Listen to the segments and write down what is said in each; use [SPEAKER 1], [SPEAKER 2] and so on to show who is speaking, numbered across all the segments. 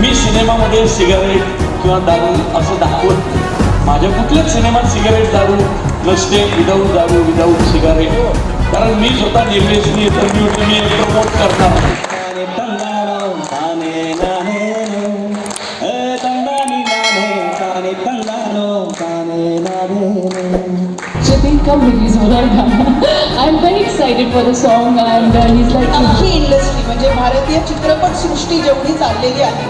[SPEAKER 1] मी सिनेमामध्ये सिगारेट किंवा दारू असं दाखवत नाही. माझ्या कुठल्याच सिनेमात सिगारेट दारू नसते, विदाऊट दारू विदाऊट सिगारेट. कारण मी स्वतः निर्देशनी तर मी प्रमोट करणार आहे.
[SPEAKER 2] Jatin come release होणार गाणं. I'm very excited for the song and he's like
[SPEAKER 3] he industry म्हणजे भारतीय चित्रपट सृष्टी जेवढी चाललेली आहे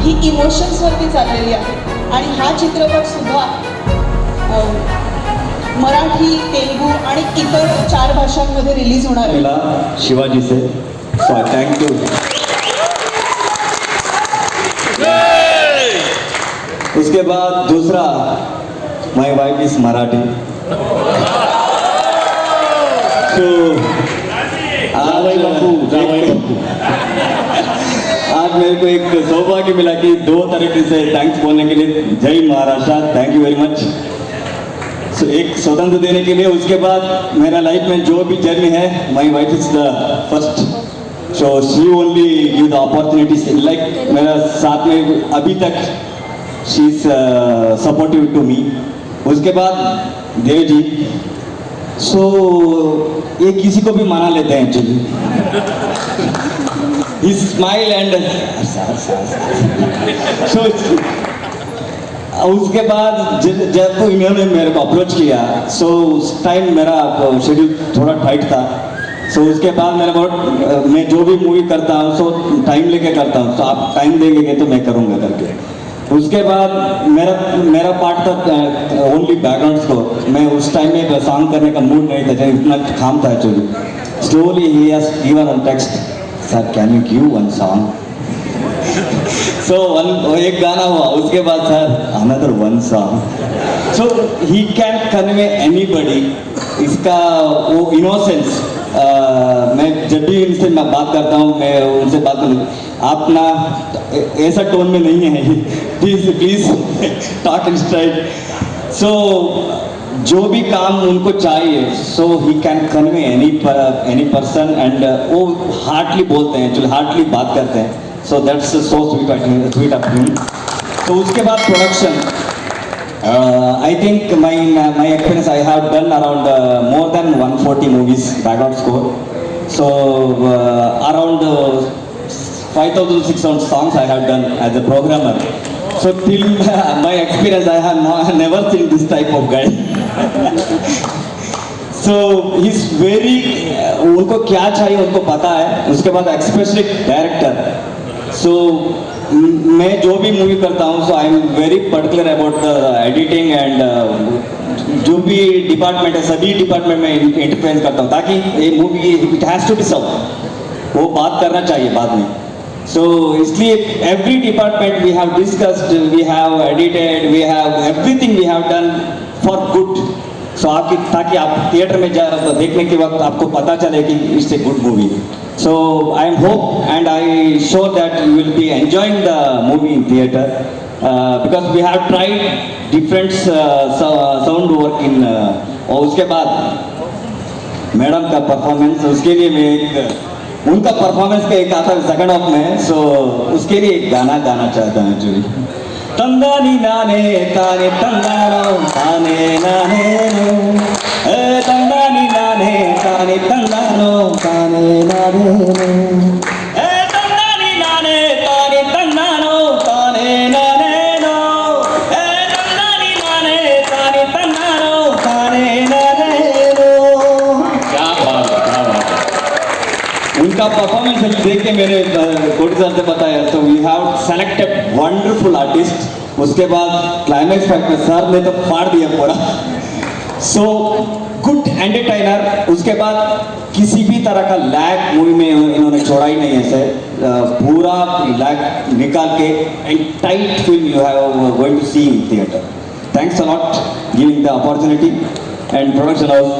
[SPEAKER 3] ही इमोशन्सवरती चाललेली आहे. आणि हा चित्रपट सुद्धा मराठी, तेलुगू आणि इतर 4 भाषांमध्ये रिलीज होणार आहे.
[SPEAKER 4] मिला शिवाजी से, सो आई थैंक यू. उसके बाद दूसरा, माय वाइफ इज मराठी. आज मेरे को एक सौभाग्य मिला कि 2 तरीके से थैंक्स बोलने के लिए. जय Maharashtra, thank you very much. एक स्वतंत्र देने के लिए. उसके बाद मेरा लाइफ में जो भी जर्नी है, my wife is the first, so she only give the opportunities. Like मेरा साथ में अभी तक शी इज सपोर्टिव टू मी. उसके बाद देव जी, सो ये किसी को भी मना लेते हैं actually. He smile and so उसके बाद जब इन्होंने मेरे को अप्रोच किया, सो उस टाइम मेरा शेड्यूल थोड़ा टाइट था. सो उसके बाद मैं जो भी मूवी करता हूँ सो टाइम लेके करता हूँ. तो आप टाइम देंगे तो मैं करूँगा करके. उसके बाद मेरा पार्ट था ओनली बैकग्राउंड स्कोर. मैं उस टाइम में सॉन्ग करने का मूड नहीं था, इतना काम था actually. Slowly he has given on text, sir can you give one song. So एक गाना हुआ. उसके बाद sir another one song. So he can convey anybody. इसका वो इनोसेंस, मैं जब भी इनसे मैं बात करता हूँ, मैं उनसे बात करूँ, आप ना ऐसा टोन में नहीं है, please talk in straight. So जो भी काम उनको चाहिए, so he can convey any person. And वो हार्टली बोलते हैं, एक्चुअली हार्टली बात करते हैं. So that's so sweet of him. तो उसके बाद production, I think my experience, I have done around more than 140 movies background score. So around 5,600 songs I have done as a programmer. So till my experience, I have never seen this type of guy. So he's very उनको क्या चाहिए उनको पता है. उसके बाद especially director. So मैं जो भी मूवी करता हूँ, so I am very particular about the editing end जो भी डिपार्टमेंट है सभी डिपार्टमेंट में इंटरफेरेंस करता हूँ, ताकि ये movie it has to be serve, वो बात करना चाहिए बाद में. सो इसलिए every department we have discussed, we have edited, we have everything we have done for good. So आपकी ताकि आप थिएटर में देखने के वक्त आपको पता चले कि it's a good movie. So I am hope and I sure that you will be enjoying the movie in theater because we have tried different sound work in. और उसके बाद मैडम का परफॉर्मेंस, उसके लिए मैं एक उनका परफॉर्मेंस का एक आता है सेकंड हाफ में. सो उसके लिए एक गाना गाना चाहता हूँ एक्चुअली. तंदानी नाने ताने तंदानो ताने नाने नो, तंदानी नाने ताने तंदानो ताने नाने नो, तंदानी नाने ताने तंदानो ताने नाने नो, तंदानी नाने ताने तंदानो ताने नाने नो. क्या बात है, क्या बात है. उनका परफॉर्मेंस देख के मेरे कोटी सर से बताया. तो we have selected wonderful artist. उसके बाद क्लाइमैक्स फैक्टर सर ने तो फाड़ दिया पूरा. So good entertainer. उसके बाद किसी भी तरह का लैग मूवी में इन्होंने छोड़ा ही नहीं है सर. पूरा लैग निकाल के and tight film you have going to see in theatre. Thanks a lot giving the opportunity and production house.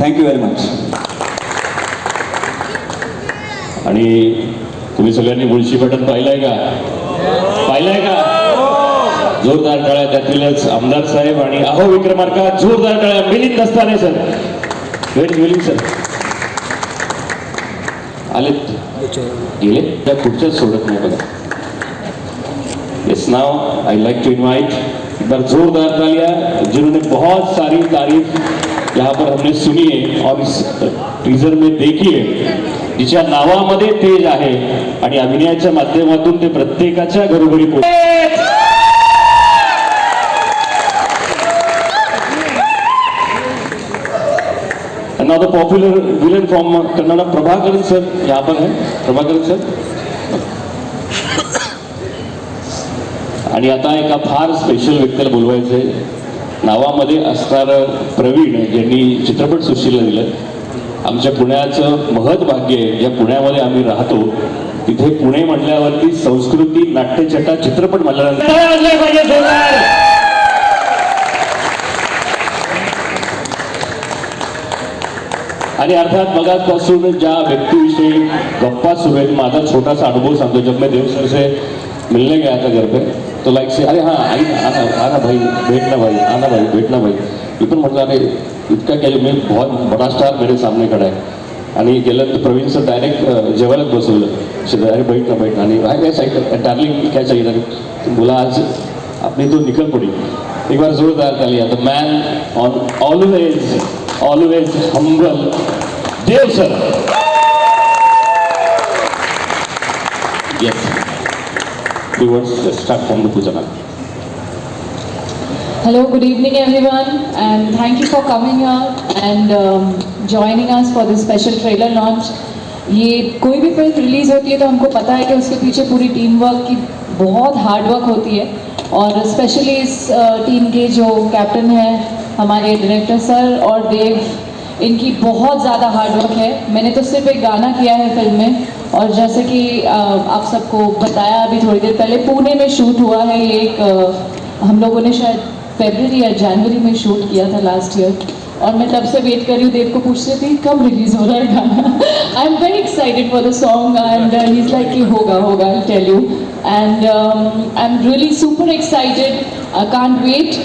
[SPEAKER 4] Thank you very much.
[SPEAKER 1] आणि तुम्ही सगळ्यांनी मुळशी बटन पाहिलंय का? पाहिलंय का? जोरदार टाळ्या. त्यातीलच आमदार साहेब आणि अहो विक्रमार्का, जोरदार टाळ्या. मिलिंद दस्ताने सर, मिलिंद सर आले गेले त्या पुढच्याच सोडत नाही बघा. Is now I like to invite एक बार जोरदार तालियां जिन्होंने बहुत सारी तारीफ यहाँ पर हमने सुनी है और इस टीजर में देखी है, जिच्या नावामध्ये तेज आहे आणि अभिनयाच्या माध्यमातून ते प्रत्येकाच्या घरोघरी पोहोचतात. Now the popular villain from Kannada, Prabhakaran sir, यहाँ पर है प्रभाकरन सर. आणि आता एका फार स्पेशल व्यक्तीला बोलवायचंय. नावामध्ये असणारं प्रवीण यांनी चित्रपट सृष्टीला दिलं. आमच्या पुण्याचं महत् भाग्य आहे, या पुण्यामध्ये आम्ही राहतो. तिथे पुणे म्हटल्यावरती संस्कृती नाट्यछटा चित्रपट म्हटल्यानंतर आणि अर्थात मगापासून ज्या व्यक्तीविषयी गप्पा सुरू आहेत, माझा छोटासा अनुभव सांगतो. जब मैं देव सर से मिलने गया था घर पे, तो लाइक से अरे हाँ आई आना आना भाई बैठना भाई आना भाई बैठना भाई. मी पण म्हटलं अरे इतका क्या मी बहुत बड़ा स्टार मेरे सामने खड़ा है. आणि गेलं तर प्रवीण सर डायरेक्ट जेवायलाच बसवलं. अरे बैठना बैठना आणि काय साईड डार्लिंग क्या चाहिए था, बोला आज अपनी तो निकल पड़ी. एक बार जोरदार तालियां. The man on always humble, Dev sir. Yes. We want to start from the Pujana.
[SPEAKER 2] Hello, good evening everyone, and thank you for coming here and joining us for this special trailer launch. ये कोई भी film release होती है तो हमको पता है कि उसके पीछे पूरी टीम वर्क की बहुत हार्ड वर्क होती है, और स्पेशली इस टीम के जो कैप्टन हैं हमारे डायरेक्टर सर और देव, इनकी बहुत ज़्यादा हार्ड वर्क है. मैंने तो सिर्फ एक गाना किया है फिल्म में, और जैसे कि आप सबको बताया अभी थोड़ी देर पहले, पुणे में शूट हुआ है. ये एक हम लोगों ने शायद फरवरी या जनवरी में शूट किया था लास्ट ईयर, और मैं तब से वेट कर रही हूँ. देव को पूछ रही थी कब रिलीज हो रहा है गाना. आई am very excited for the song and he is like कि होगा I tell you. End I am really super excited. I can't wait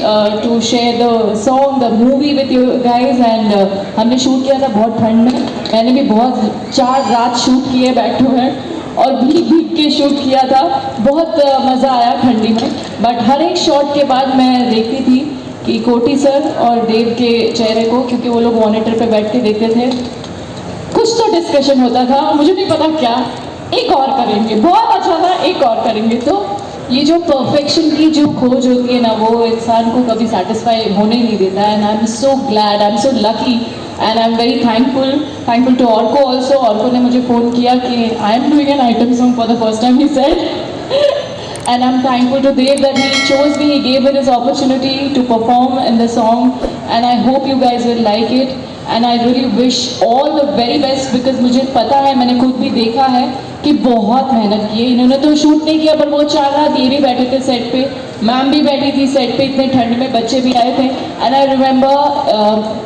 [SPEAKER 2] to share the song, the movie with you guys. And हमने shoot KIA था बहुत ठंड में. मैंने भी बहुत 4 रात शूट किए बैक टू बैक, और भीग के शूट किया था. बहुत मज़ा आया ठंडी में. बट हर एक शॉट के बाद मैं देखती थी कि कोटी सर और देव के चेहरे को, क्योंकि वो लोग मॉनिटर पे बैठ के देखते थे, कुछ तो डिस्कशन होता था, मुझे नहीं पता क्या. एक और करेंगे, बहुत अच्छा था, एक और करेंगे. तो ये जो परफेक्शन की जो खोज होती है ना, वो इंसान को कभी सेटिस्फाई होने नहीं देता है. And I am so glad, I am so lucky, and I am very thankful to Arko also. Arko ने मुझे फ़ोन किया कि I am doing an item song for the first time, he said. And I'm thankful to Dev that he chose me, he gave me this opportunity to perform in the song, and I hope you guys will like it. And I really wish all the very best, because मुझे पता है, मैंने खुद भी देखा है कि बहुत मेहनत की है इन्होंने. तो शूट नहीं किया पर वो 4 रात ये भी बैठे थे सेट पे, मैम भी बैठी थी सेट पे, इतने ठंड में बच्चे भी आए थे. And I remember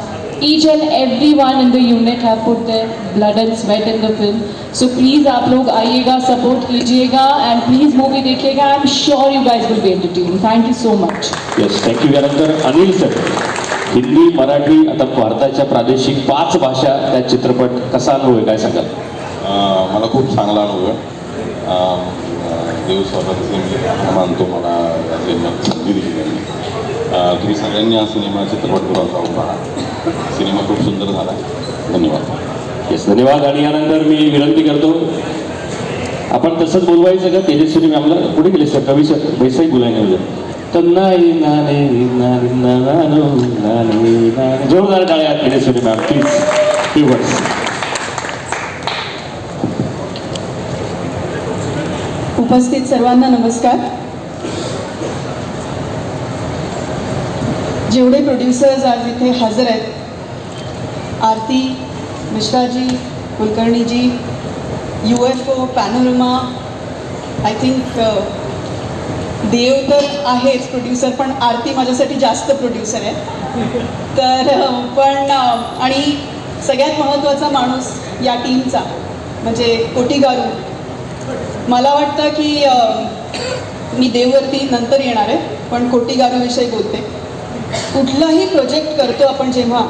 [SPEAKER 2] each and everyone in the unit have put their blood and sweat in the film. So please आप लोग आइएगा, सपोर्ट कीजिएगा, and please मूवी देखिएगा. I'm sure you guys will be entertained. Thank you so much.
[SPEAKER 1] Yes, thank you. यानंतर Anil sir. Hindi, Marathi, आता भारताच्या प्रादेशिक 5 भाषा त्या चित्रपट कसा अनुभव आहे, काय सांगाल?
[SPEAKER 5] मला खूप चांगला अनुभव आहे. देव स्वतःचे मानतो, मला या सिनेमात संधी दिली त्यांनी. तुम्ही सगळ्यांनी हा सिनेमा चित्रपटगृहात जाऊन पहा. सिनेमा खूप सुंदर झाला. धन्यवाद.
[SPEAKER 1] येस, धन्यवाद. आणि यानंतर मी विनंती करतो, आपण तसंच बोलवायचं का तेजस्वी मॅमला? पुढे गेले सर, कवी सर वैसाही बोलायला म्हणजे तर नाही जोरदार टाळ्या तेजस्वी मॅम प्लीज. Few words.
[SPEAKER 3] उपस्थित सर्वांना नमस्कार. जेवढे प्रोड्युसर्स आज इथे हजर आहेत, आरती Mishraji, कुलकर्णीजी, UFO, panorama, I think देव तर आहेच प्रोड्युसर, पण आरती माझ्यासाठी जास्त प्रोड्युसर आहे. तर पण आणि सगळ्यात महत्त्वाचा माणूस या टीमचा म्हणजे कोटी गारू. मला वाटतं की मी देववरती नंतर येणार आहे, पण कोटी गारूविषयी बोलते. कुठलाही प्रोजेक्ट करतो आपण जेव्हा,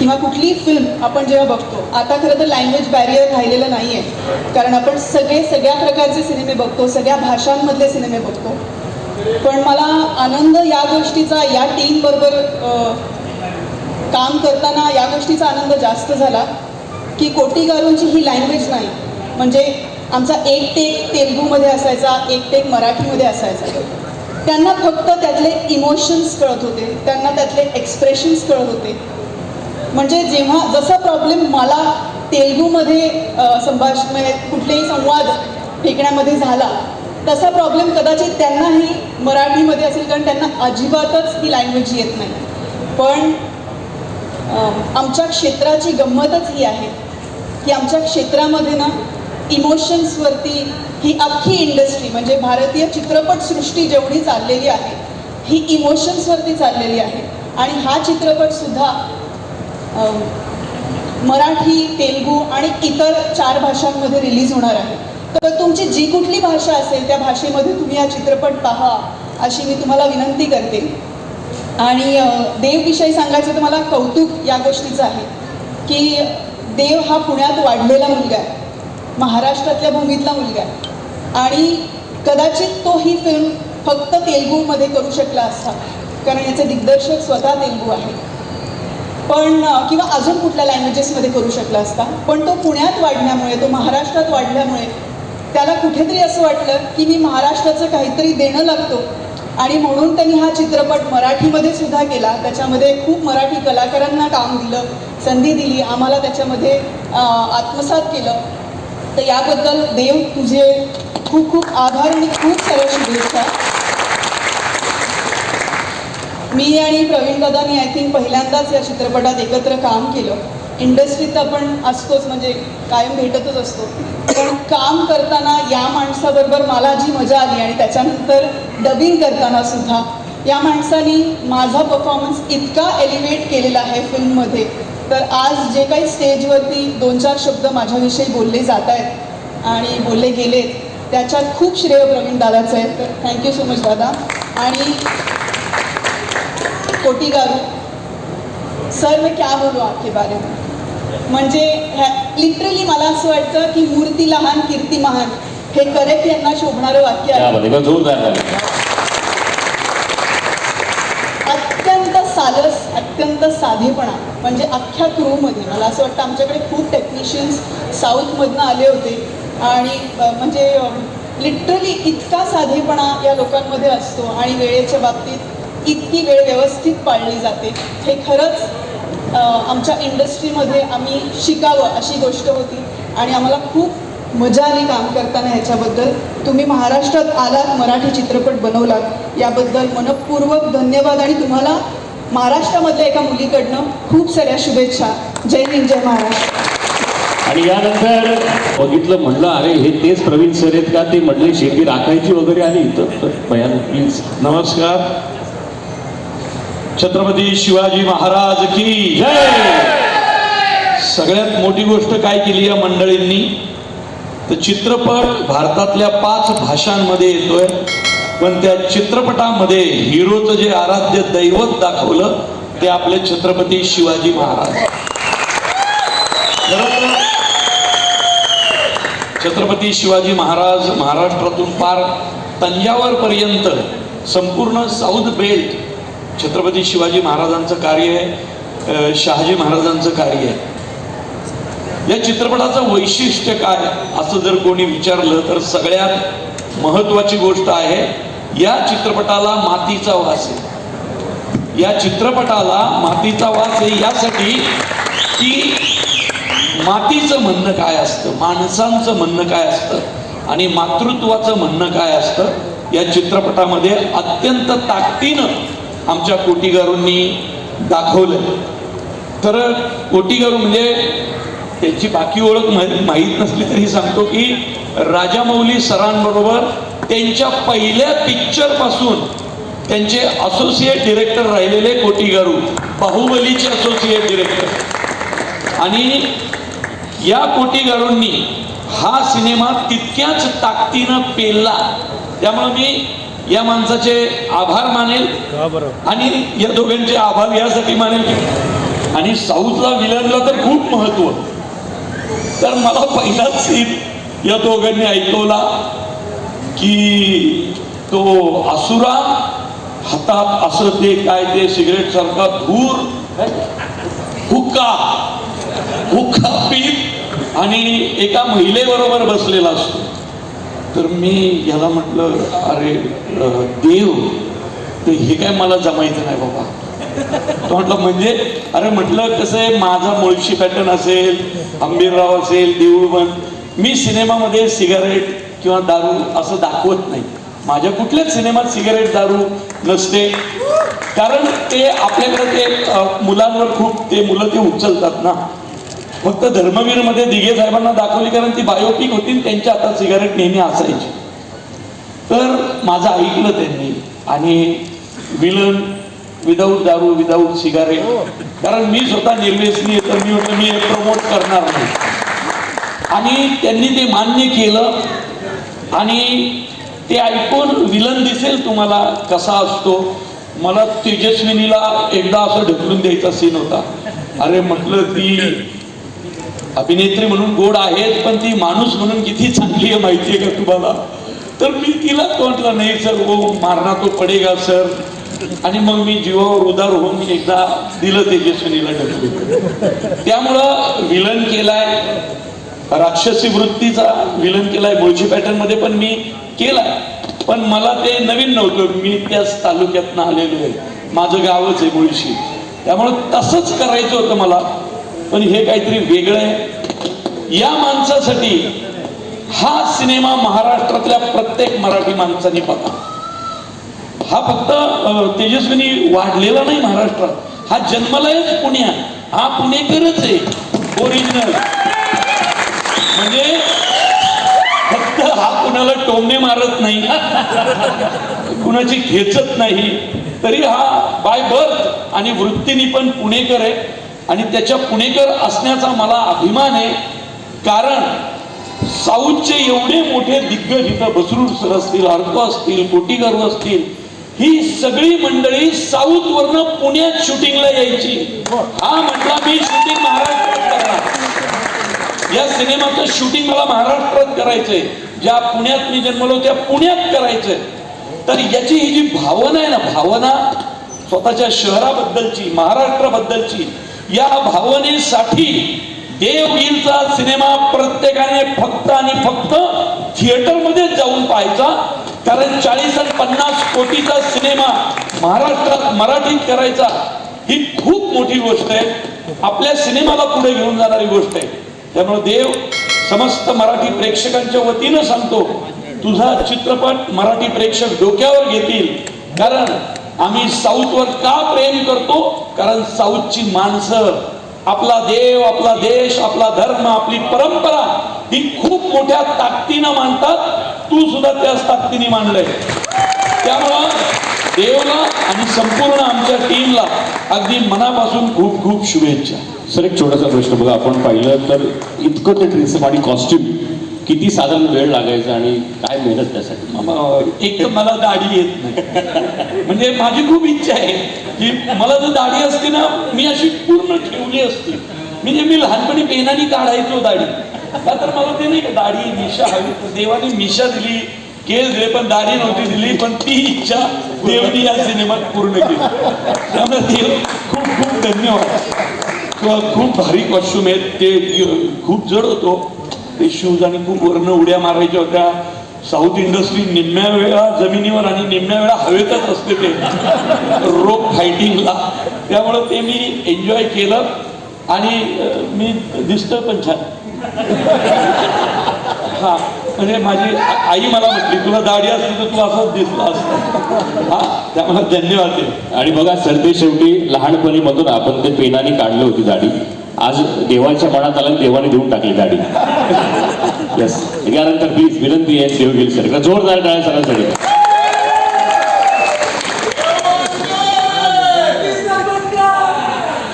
[SPEAKER 3] किंवा कुठलीही फिल्म आपण जेव्हा बघतो, आता खरं तर लँग्वेज बॅरियर राहिलेलं नाही आहे, कारण आपण सगळ्या प्रकारचे सिनेमे बघतो, सगळ्या भाषांमधले सिनेमे बघतो. पण मला आनंद या गोष्टीचा, या टीमबरोबर काम करताना या गोष्टीचा आनंद जास्त झाला की कोटीगारूंची ही लँग्वेज नाही. म्हणजे आमचा एक टेक तेलुगूमध्ये असायचा, एक टेक मराठीमध्ये असायचा. त्यांना फक्त त्यातले इमोशन्स कळत होते, त्यांना त्यातले एक्सप्रेशन्स कळत होते. म्हणजे जेव्हा जसा प्रॉब्लेम मला तेलुगूमध्ये म्हणजे कुठलेही संवाद फेकण्यामध्ये झाला, तसा प्रॉब्लेम कदाचित त्यांनाही मराठीमध्ये असेल, कारण त्यांना अजिबातच ही लँग्वेज येत नाही. पण आमच्या क्षेत्राची गंमतच ही आहे की आमच्या क्षेत्रामध्ये ना इमोशन्सवरती ही अख्खी इंडस्ट्री, म्हणजे भारतीय चित्रपटसृष्टी जेवढी चाललेली आहे ही इमोशन्सवरती चाललेली आहे. आणि हा चित्रपटसुद्धा मराठी, तेलुगू आणि इतर 4 भाषांमध्ये रिलीज होणार आहे. तर तुमची जी कुठली भाषा असेल त्या भाषेमध्ये तुम्ही हा चित्रपट पहा अशी मी तुम्हाला विनंती करते. आणि देवविषयी सांगायचं तर मला कौतुक या गोष्टीचं आहे की देव हा पुण्यात वाढलेला मुलगा आहे, महाराष्ट्रातल्या भूमीतला मुलगा आहे. आणि कदाचित तो ही फिल्म फक्त तेलुगूमध्ये करू शकला असता, कारण याचे दिग्दर्शक स्वतः तेलुगू आहे. पण किंवा अजून कुठल्या लँग्वेजेसमध्ये करू शकला असता. पण तो पुण्यात वाढल्यामुळे, तो महाराष्ट्रात वाढल्यामुळे त्याला कुठेतरी असं वाटलं की मी महाराष्ट्राचं काहीतरी देणं लागतो, आणि म्हणून त्यांनी हा चित्रपट मराठीमध्ये सुद्धा केला. त्याच्यामध्ये खूप मराठी कलाकारांना काम दिलं, संधी दिली, आम्हाला त्याच्यामध्ये आत्मसात केलं. तर याबद्दल देव तुझे खूप खूप आभार आणि खूप साऱ्या शुभेच्छा. मी आणि प्रवीण दादांनी आय थिंक पहिल्यांदाच या चित्रपटात एकत्र काम केलं. इंडस्ट्रीत आपण असतोच, म्हणजे कायम भेटतच असतो, पण काम करताना या माणसाबरोबर मला जी मजा आली, आणि त्याच्यानंतर डबिंग करताना सुद्धा या माणसानी माझा परफॉर्मन्स इतका एलिव्हेट केलेला आहे फिल्ममध्ये. तर आज जे काही स्टेजवरती 2-4 शब्द माझ्याविषयी बोलले जात आहेत आणि बोलले गेलेत, त्याच्यात खूप श्रेय प्रवीण दादाचं आहे. तर थँक्यू सो मच दादा. आणि कोटीगारू सर, मैं क्या बोलूँ आपके बारे में. म्हणजे लिटरली मला असं वाटतं की मूर्ती लहान कीर्ती महान हे करेक्ट यांना शोभणारं वाक्य आहे.
[SPEAKER 1] जोरदार.
[SPEAKER 3] अत्यंत सालस, अत्यंत साधेपणा. म्हणजे अख्ख्या क्रूमध्ये मला असं वाटतं आमच्याकडे खूप टेक्निशियन्स साऊथमधनं आले होते, आणि म्हणजे लिटरली इतका साधेपणा या लोकांमध्ये असतो, आणि वेळेच्या बाबतीत इतकी वेळ व्यवस्थित पाळली जाते. हे खरंच आमच्या इंडस्ट्रीमध्ये आम्ही शिकावं अशी गोष्ट होती, आणि आम्हाला खूप मजा आली काम करताना. ह्याच्याबद्दल तुम्ही महाराष्ट्रात आलात, मराठी चित्रपट बनवलात, याबद्दल मनपूर्वक धन्यवाद. आणि तुम्हाला महाराष्ट्रामधल्या एका मुलीकडनं खूप साऱ्या शुभेच्छा. जय हिंद, जय महाराष्ट्र.
[SPEAKER 1] आणि यानंतर बघितलं, म्हणलं अरे हे तेच प्रवीण सर आहेत का, ते म्हटले शेती राखायची वगैरे आली. तर भयान प्लीज.
[SPEAKER 6] नमस्कार. छत्रपती शिवाजी महाराज की जय. सगळ्यात मोठी गोष्ट काय केली या मंडळींनी, तर चित्रपट भारतातल्या 5 भाषांमध्ये येतोय, पण त्या चित्रपटामध्ये हिरोचं जे आराध्य दैवत दाखवलं ते आपले छत्रपती शिवाजी महाराज. छत्रपती शिवाजी महाराज महाराष्ट्रातून पार तंजावर पर्यंत संपूर्ण साऊथ बेल्ट छत्रपती शिवाजी महाराजांचं कार्य आहे, शहाजी महाराजांचं कार्य आहे. या चित्रपटाचं वैशिष्ट्य काय असं जर कोणी विचारलं तर सगळ्यात महत्त्वाची गोष्ट आहे, या चित्रपटाला मातीचा वास आहे. या चित्रपटाला मातीचा वास आहे यासाठी की मातीचं म्हणणं काय असतं, माणसांचं म्हणणं काय असतं आणि मातृत्वाचं म्हणणं काय असतं, या चित्रपटामध्ये अत्यंत ताकदीनं आमच्या कोटीगारूंनी दाखवलं. तर कोटीगारू म्हणजे त्याची बाकी ओळख माहीत नसली तरी सांगतो की राजामौली सरांबरोबर त्यांच्या पहिल्या पिक्चरपासून त्यांचे असोसिएट डिरेक्टर राहिलेले कोटीगारू, बाहुबलीचे असोसिएट डिरेक्टर. आणि या कोटीगारूंनी हा सिनेमा तितक्याच ताकदीनं पेलला. त्यामुळे मी या माणसाचे आभार मानेल, आणि या दोघांचे आभार यासाठी मानेल की आणि साऊथला विलनला तर खूप महत्व. तर मला पहिलाच सीन या दोघांनी ऐकवला की तो असुरा हातात असं ते काय ते सिगरेट सारखा धूर हुक्का पीत आणि एका महिलेबरोबर बसलेला असतो. तर मी याला म्हटलं अरे देव, तर हे काय मला जमायचं नाही बाबा. तो म्हटलं म्हणजे, अरे म्हटलं कसं आहे, माझा मुळशी पॅटर्न असेल, आंबीरराव असेल, देऊळबंद, मी सिनेमामध्ये सिगारेट किंवा दारू असं दाखवत नाही. माझ्या कुठल्याच सिनेमात सिगारेट दारू नसते, कारण ते आपल्याकडे ते मुलांवर खूप ते मुलं ते उचलतात ना. फक्त धर्मवीरमध्ये दिघे साहेबांना दाखवली, कारण ती बायोपिक होती, त्यांच्या हातात सिगारेट नेहमी असायची. तर माझं ऐकलं त्यांनी आणि विलन विदाऊट दारू विदाऊट सिगारेट, कारण मी स्वतः निर्व्यसनी आहे, तर मी म्हटलं मी हे प्रमोट करणार नाही. आणि त्यांनी ते मान्य केलं आणि ते ऐकून विलन दिसेल तुम्हाला कसा असतो. मला तेजस्विनीला एकदा असं ढकलून द्यायचा सीन होता. अरे म्हटलं ती अभिनेत्री म्हणून गोड आहेत, पण ती माणूस म्हणून किती चांगली आहे माहिती आहे का तुम्हाला. तर मी तिला म्हटलं नाही सर, वो मारना तो पडेगा सर. आणि मग मी जीवावर उदार होऊन मी एकदा दिलं तेजस्विनीला ढकलून. त्यामुळं विलन केलाय, राक्षसी वृत्तीचा विलन केलाय, मुळशी पॅटर्न मध्ये पण मी केलाय. पण मला ते नवीन नव्हतं, मी त्याच तालुक्यातनं आलेलो आहे, माझं गावच आहे मुळशी, त्यामुळं तसंच करायचं होतं मला. पण हे काहीतरी वेगळं आहे. या माणसासाठी हा सिनेमा महाराष्ट्रातल्या प्रत्येक मराठी माणसाने बघा. हा फक्त तेजस्विनी वाढलेला नाही महाराष्ट्रात, हा जन्मलाच पुण्यात, हा पुणेकरच आहे ओरिजिनल. म्हणजे फक्त हा कुणाला टोमणे मारत नाही, कुणाची खेचत नाही, तरी हा बाय बर्थ आणि वृत्तीने पण पुणेकर आहे. आणि त्याच्या पुणेकर असण्याचा मला अभिमान आहे, कारण साऊथचे एवढे मोठे दिग्गज इथं बसरूड सर असतील, अर्को असतील, कोटीगारू असतील, ही सगळी मंडळी साऊथ वरनं पुण्यात शूटिंगला यायची. हा म्हटला मी शूटिंग महाराष्ट्रात करणार, या सिनेमाचं शूटिंग मला महाराष्ट्रात करायचंय, ज्या पुण्यात मी जन्मलो त्या पुण्यात करायचंय. तर याची ही जी भावना आहे ना, भावना स्वतःच्या शहराबद्दलची, महाराष्ट्राबद्दलची, या भावनेसाठी देवगीरचा सिनेमा प्रत्येकाने फक्त आणि फक्त थिएटरमध्ये जाऊन पाहायचा. कारण 40 आणि 50 कोटीचा सिनेमा महाराष्ट्रात मराठीत करायचा ही खूप मोठी गोष्ट आहे, आपल्या सिनेमाला पुढे घेऊन जाणारी गोष्ट आहे. त्यामुळे देव समस्त मराठी प्रेक्षकांच्या वतीनं सांगतो, तुझा चित्रपट मराठी प्रेक्षक डोक्यावर घेतील. कारण आम्ही साऊथवर का प्रेम करतो, कारण साऊथची माणसं आपला देव, आपला देश, आपला धर्म, आपली परंपरा ही खूप मोठ्या ताकदीनं मानतात. तू सुद्धा त्याच ताकदीने मानलंय. त्यामुळं देवला आणि संपूर्ण आमच्या टीमला अगदी मनापासून खूप खूप शुभेच्छा.
[SPEAKER 1] सर एक छोटासा प्रश्न बघा, आपण पाहिलं तर इतकं ते ड्रेस आणि कॉस्ट्युम किती साधारण वेळ लागायचा आणि काय मेहनत त्यासाठी.
[SPEAKER 6] एक तर मला दाढी येत नाही, म्हणजे माझी खूप इच्छा आहे की मला जर दाढी असती ना, मी अशी पूर्ण ठेवली असती. म्हणजे मी लहानपणी पेनाने काढायचो दाढी, का तर मला ते नाही का दाढी मिशा हवी, देवाने मिशा दिली, केस दिले, पण दाढी नव्हती दिली. पण ती इच्छा देवनी या सिनेमात पूर्ण केली. त्यामुळे देव खूप खूप धन्यवाद. खूप भारी कॉस्ट्युम आहेत, ते खूप जड होतो ते शूज, आणि खूप वर्ण उड्या मारायच्या होत्या. साऊथ इंडस्ट्री निम्म्या वेळा जमिनीवर आणि निम्म्या वेळा हवेतच असते ते रोप फायटिंगला. त्यामुळं ते मी एन्जॉय केलं आणि मी दिसतोय पण छान. हा म्हणजे माझी आई मला म्हटली, तुला दाढी असती तर तू असंच दिसला असतं. हा त्यामुळे धन्यवाद आहे.
[SPEAKER 1] आणि बघा सर, ते शेवटी लहानपणी मधून आपण ते पेनाने काढली होती दाढी, आज देवाच्या मनात आलं, देवाने देऊन टाकली दाढी. येस, यानंतर प्लीज विनंती आहे देवगिरी सर, जोरदार टाळ्या सरांसाठी.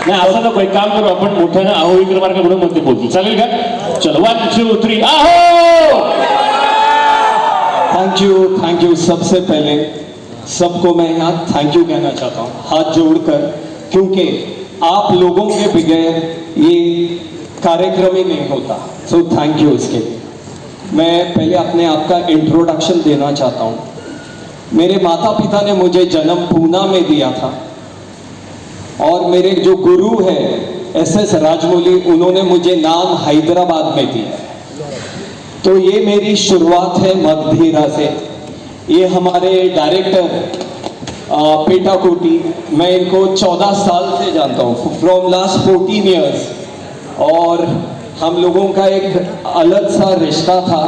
[SPEAKER 1] नाही असं नको, एक काम करू आपण, मोठ्यानं आहो विक्रमार्क म्हणून म्हणते बोलतो, चालेल का? चलो 1 2 3 आहो.
[SPEAKER 4] Thank you. सबसे पहले सबको मैं यहाँ थैंक यू कहना चाहता हूँ हाथ जोड़कर, क्योंकि
[SPEAKER 7] आप लोगों के बगैर ये कार्यक्रम ही नहीं होता। सो थैंक यू इसके लिए। मैं पहले अपने आप का इंट्रोडक्शन देना चाहता हूँ। मेरे माता पिता ने मुझे जन्म पूना में दिया था और मेरे जो गुरु है SS राजमौली, उन्होंने मुझे नाम हैदराबाद में दिया है। तो ये मेरी शुरुआत है मगधीरा से। ये हमारे डायरेक्टर पेटाकोटी, मैं इनको 14 साल से जानता हूँ, फ्रॉम लास्ट 14 ईयर्स, और हम लोगों का एक अलग सा रिश्ता था।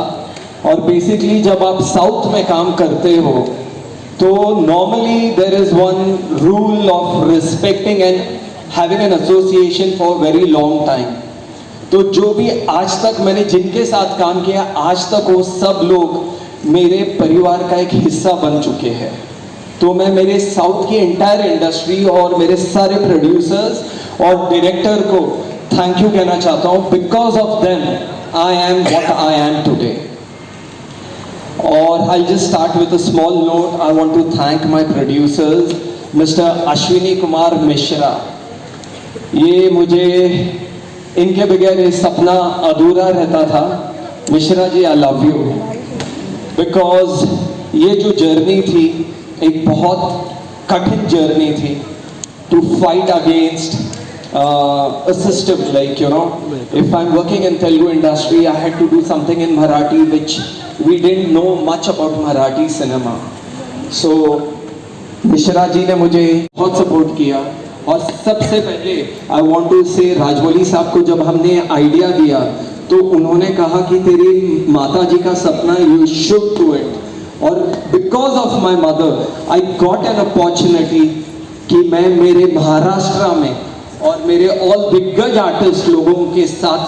[SPEAKER 7] और बेसिकली जब आप साउथ में काम करते हो तो normally there is one rule of respecting and having an association for very long time. तो जो भी आज तक मैंने जिनके साथ काम किया, आज तक वो सब लोग मेरे परिवार का एक हिस्सा बन चुके हैं। तो मैं मेरे साउथ की एंटायर इंडस्ट्री और मेरे सारे प्रोड्यूसर्स और डायरेक्टर को थैंक यू कहना चाहता हूँ। Because of them I am what I am today. और I just start with a small note. I want to thank my producers mister Ashwini Kumar Mishra. ये मुझे, इनके बगैर ये सपना अधूरा रहता था। Mishra ji, I love you, because ये जो जर्नी थी एक बहुत कठिन जर्नी थी, to fight against a system, like, you know, if I'm working in Telugu industry, I had to do something in Marathi, which we didn't know much about Marathi cinema. So Mishra ji ने मुझे बहुत support किया। और सबसे पहले I want to say Rajamouli साहब को जब हमने आइडिया दिया तो उन्होंने कहा कि तेरी माता जी का सपना, यू शुड डू इट। और because of my mother I got an opportunity कि मैं मेरे महाराष्ट्र में और मेरे ऑल दिग्गज आर्टिस्ट लोगों के साथ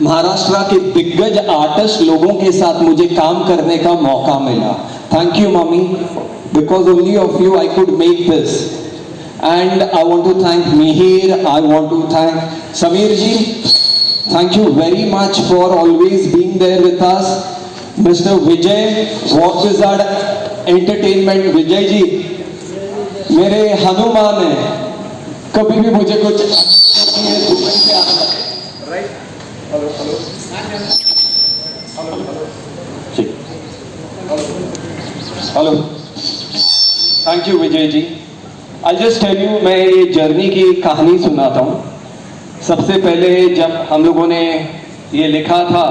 [SPEAKER 7] महाराष्ट्र के दिग्गज आर्टिस्ट लोगों के साथ मुझे काम करने का मौका मिला। Thank you mummy, because only of you I could make this. And I want to thank Mihir, I want to thank Sameer ji, thank you very much for always being there with us. Mister Vijay, Walk Wizard Entertainment, Vijay ji मेरे हनुमान है, कभी भी मुझे कुछ Dubai से आता है, right? Hello hello hello, thank you Vijay ji. I just tell you, मैं ये जर्नी की कहानी सुनाता हूँ। सबसे पहले जब हम लोगों ने ये लिखा था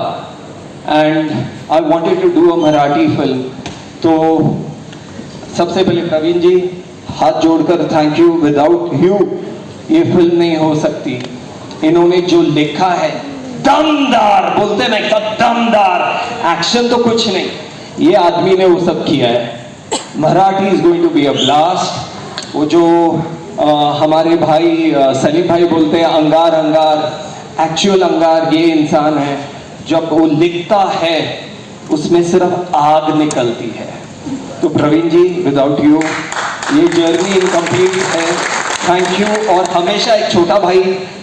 [SPEAKER 7] and I wanted to do a Marathi film, तो सबसे पहले प्रवीण जी हाथ जोड़कर थैंक यू। विदाउट यू ये फिल्म नहीं हो सकती। इन्होंने जो लिखा है, दमदार बोलते ना, सब दमदार, एक्शन तो कुछ नहीं, ये आदमी ने वो सब किया है। Marathi is going to be a blast. वो जो हमारे भाई सलीम भाई बोलते हैं अंगार अंगार, एक्चुअल अंगार ये इंसान है। जब वो लिखता है उसमें सिर्फ आग निकलती है। तो प्रवीण जी, विदाउट यू ये जर्नी इनकम्प्लीट है। Thank you. और हमेशा एक छोटा भाई,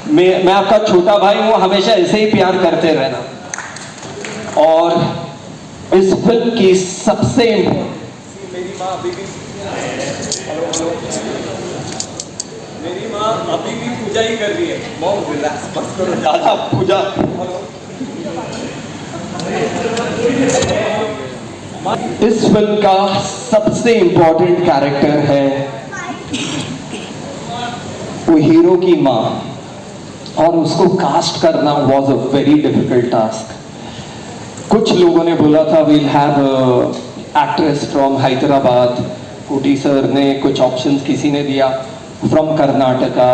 [SPEAKER 7] मैं आपका छोटा भाई हूँ, हमेशा ऐसे ही प्यार करते रहना। और इस फिल्म की सबसे मेरी माँ अभी भी मेरी माँ अभी भी पूजा ही कर रही है। बहुत रिलैक्स, बस करो, ज्यादा पूजा। इस फिल्म का सबसे इंपॉर्टेंट कैरेक्टर है वो हीरो की माँ, और उसको कास्ट करना was a very difficult task. कुछ लोगों ने बोला था we'll have actress from Hyderabad, Koti sir ने कुछ ऑप्शंस किसी ने दिया, from Karnataka,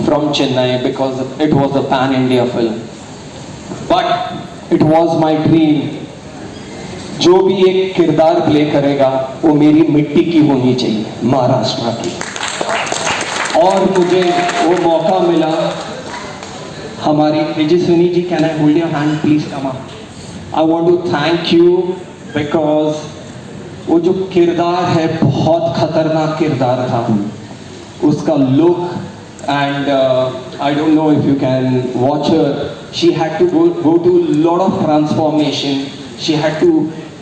[SPEAKER 7] from Chennai, because it was a पैन इंडिया फिल्म। बट इट वाज माय ड्रीम, जो भी एक किरदार प्ले करेगा वो मेरी मिट्टी की होनी चाहिए, महाराष्ट्र की। और मुझे वो मौका मिला। हमारी Tejaswini ji, can I hold your hand please, come up. I want to thank you because वो जो किरदार है बहुत खतरनाक किरदार था। उसका look and I don't know if you can watch her, she had to go to lot of transformation, she had to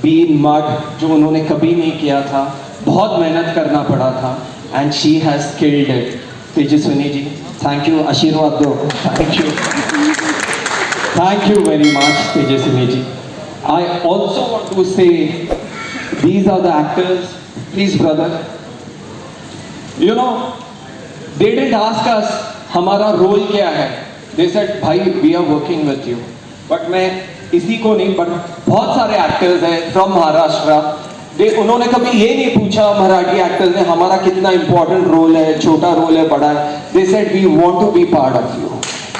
[SPEAKER 7] be in mud, जो उन्होंने कभी नहीं किया था। बहुत मेहनत करना पड़ा था and she has killed it. Tejaswini ji, thank you. आशीर्वाद दो. Thank you very much Tejaswini ji. I also want to say these are the actors. Please brother, you know, they didn't ask us हमारा रोल क्या है. They said भाई we are working with you. But मैं इसी को नहीं, but बहुत सारे एक्टर्स हैं फ्रॉम महाराष्ट्र. उन्होंने कभी ये नहीं पूछा मराठी एक्टर्स ने हमारा कितना इंपॉर्टेंट रोल है, छोटा रोल है, बड़ा है. They said we want to be part of you.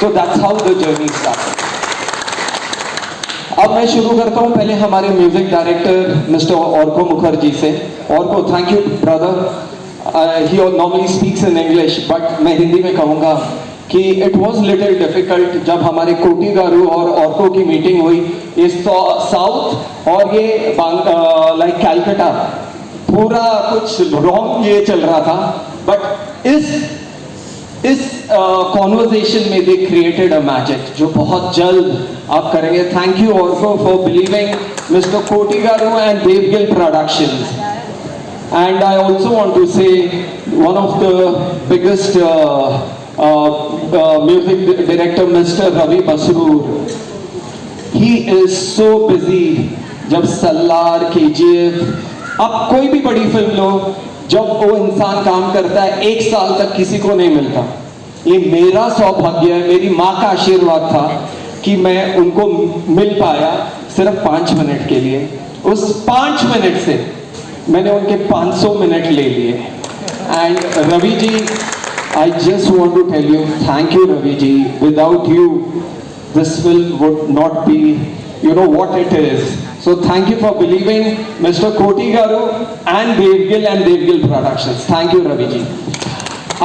[SPEAKER 7] So that's how the journey started. अब मैं शुरू करता हूँ पहले हमारे music director mister औरको Mukherjee say. औरको, thank you brother. He normally speaks in English, but मैं हिंदी में कहूँगा कि इट वॉज लिटिल डिफिकल्ट जब हमारे कोटी गारू और औरको की मीटिंग हुई. ये साउथ और ये लाइक कैलकटा पूरा कुछ रॉन्ग ये चल रहा था, बट इस कॉन्वर्जेशन में दे क्रिएटेड अ मैजिक जो बहुत जल्द आप करेंगे. Thank you also for believing mister Koti garu and Devgill productions. And I also want to say one of the biggest music director mister Ravi Basrur. He is so busy. जब Salaar, KGF, अब कोई भी बड़ी फिल्म लो, जब वो इंसान काम करता है 1 साल तक किसी को नहीं मिलता. ये मेरा सौभाग्य है, मेरी माँ का आशीर्वाद था कि मैं उनको मिल पाया सिर्फ 5 मिनट के लिए. उस 5 मिनट से मैंने उनके 500 मिनट ले लिए. And Ravi ji, I just want to tell you thank you Ravi ji. Without you this film would not be you know what it is. So thank you for believing Mr. Koti Garu and Devgil Productions. Thank you Ravi ji.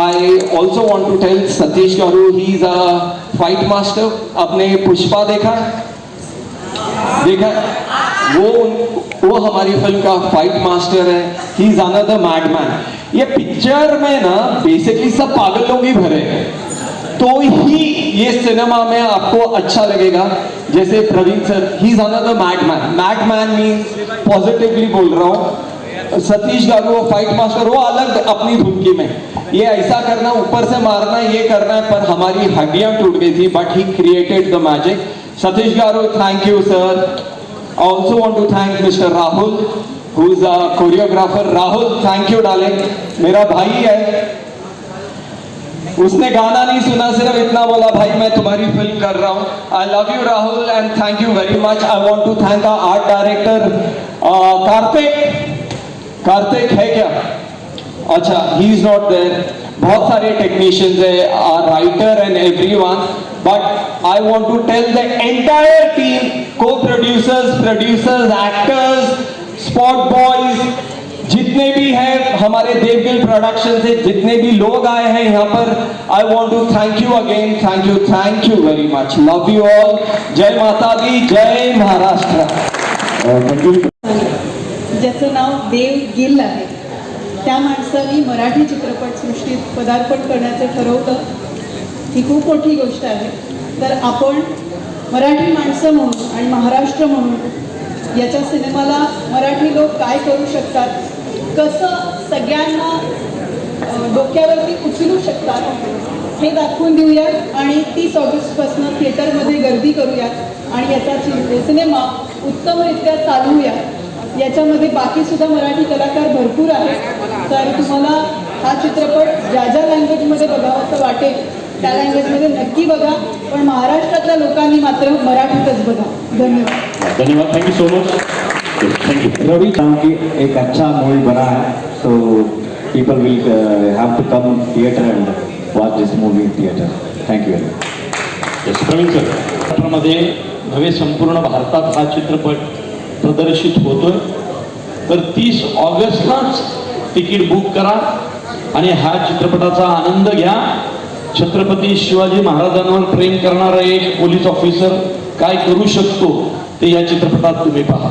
[SPEAKER 7] I also want to tell Satish Garu, he is a fight master. आपने पुष्पा देखा वो हमारी film का fight master है. He is another madman. ये picture में ना basically सब पागल लोग ही भरे हैं, तो ही ये सिनेमा में आपको अच्छा लगेगा. जैसे Praveen sir, he is another madman. Madman means positively बोल रहा हूँ. सतीश गारू वो फाइट मास्टर, वो अलग अपनी धुनकी में ये ऐसा करना, ऊपर से मारना, ये करना है, पर हमारी हड्डियां टूट गई थी, but he created the magic. Satish garu, thank you sir. I also want to thank Mr. Rahul, who is a choreographer. Rahul, thank you darling. मेरा भाई है. उसने गाना नहीं सुना, सिर्फ इतना बोला भाई मैं तुम्हारी फिल्म कर रहा हूँ. I love you Rahul and thank you very much. I want to thank our art director Kartik. Kartik है क्या? अच्छा, ही इज नॉट देयर. बहुत सारे टेक्नीशियंस है, writer and everyone, but I want to tell the entire team, producers, actors, spot boys, जितने भी हैं हमारे देवगिल प्रोडक्शन से, जितने भी लोग आए हैं यहाँ पर, I want to thank you again. Thank you very much. Love you all. जय माता दी, जय महाराष्ट्र.
[SPEAKER 3] ज्याचं नाव देव गिल आहे, त्या माणसाने मराठी चित्रपटसृष्टीत पदार्पण करण्याचं ठरवलं. ही खूप मोठी गोष्ट आहे. तर आपण मराठी माणसं म्हणून आणि महाराष्ट्र म्हणून याच्या सिनेमाला मराठी लोक काय करू शकतात, कसं सगळ्यांना डोक्यावरती उचलू शकतात हे दाखवून देऊयात. आणि 30 ऑगस्टपासून थिएटरमध्ये गर्दी करूयात आणि याचा सिनेमा उत्तमरित्या चालवूया. याच्यामध्ये बाकीसुद्धा मराठी कलाकार भरपूर आहेत. तर तुम्हाला हा चित्रपट ज्या लँग्वेजमध्ये बघावंसं वाटेल त्या लँग्वेजमध्ये नक्की बघा, पण महाराष्ट्रातल्या लोकांनी मात्र मराठीतच बघा. धन्यवाद.
[SPEAKER 1] धन्यवाद. Thank you so much. Thank you.
[SPEAKER 4] Ravi की एक अच्छा मूवी बना है, so people will have to come theater and watch this movie in theater. Thank you.
[SPEAKER 1] Yes, Praveen sir.
[SPEAKER 6] महाराष्ट्रामध्ये नव्हे संपूर्ण भारतात हा चित्रपट प्रदर्शित होतोय. तर 30 ऑगस्टलाच तिकीट बुक करा आणि हा चित्रपटाचा आनंद घ्या. छत्रपती शिवाजी महाराजांवर प्रेम करणारा एक पोलीस ऑफिसर काय करू शकतो ते या चित्रपटात तुम्ही पहा.